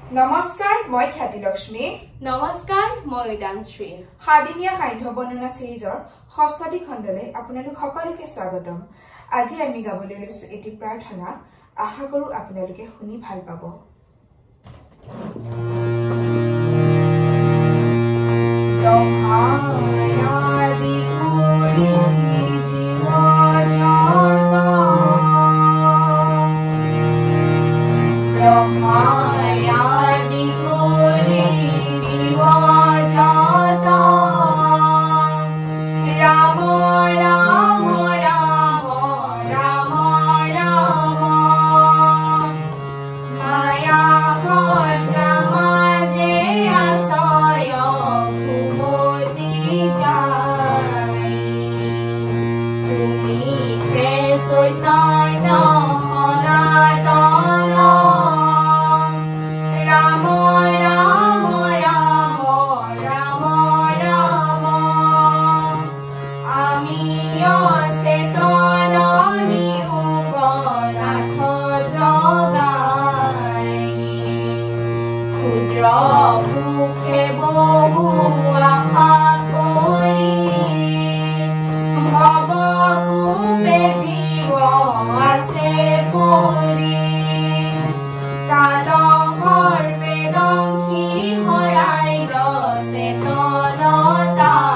নমস্কাৰ মই খ্যাতি লক্ষ্মী নমস্কাৰ মই উদাংশ্ৰী সাদিনীয়া সান্ধ্য বৰ্ণনা সিৰিজৰ ৬ষ্ঠটি খণ্ডলৈ আপোনালোক সকলোকে স্বাগতম আজি আমি গাবলৈ লৈছো এটি প্ৰাৰ্থনা আশা কৰো আপোনালোকে শুনি ভাল পাব ব্ৰহ্মায়াদি কৰি জীৱ জগত ব্ৰহ্মায়াদি কৰি জীৱ জগত ৰাম ৰাম ৰাম ৰাম ৰাম মায়া সজা মাজে আছয় কুমতি যায় তুমি হে চৈতন্য সনাতন ৰাম ৰাম ৰাম ৰাম ৰাম আমি অচেতন নিয়োগ নাথ জগাই ক্ষুদ্ৰ মুখে বহু আশা কৰি ভৱ কূপে জীৱ আছে পৰি কাল সৰ্পেদংশী হৰাই চেতনতাৰ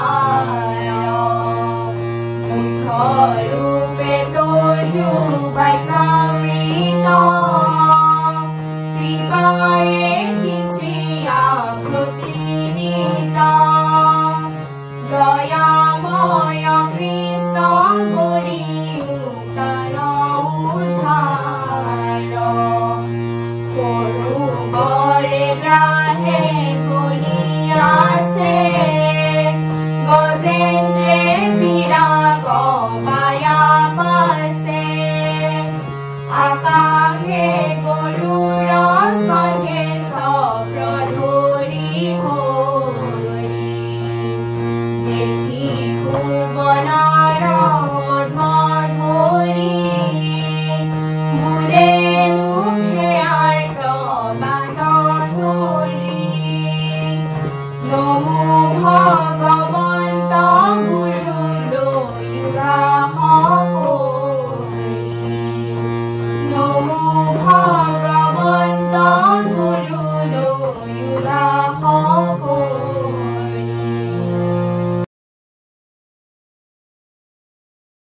মুখ ৰূপে তজু বাক্যামৃত কৃপায়ে সিঁচিয়া প্ৰতিনিত দয়াময় কৃষ্ণ কৰি উতাৰ উদ্ধাৰ সৰুবৰে গ্ৰাহে ধৰি আছে গজেন্দ্ৰে বিৰাগ পায়া পাছে আকাশ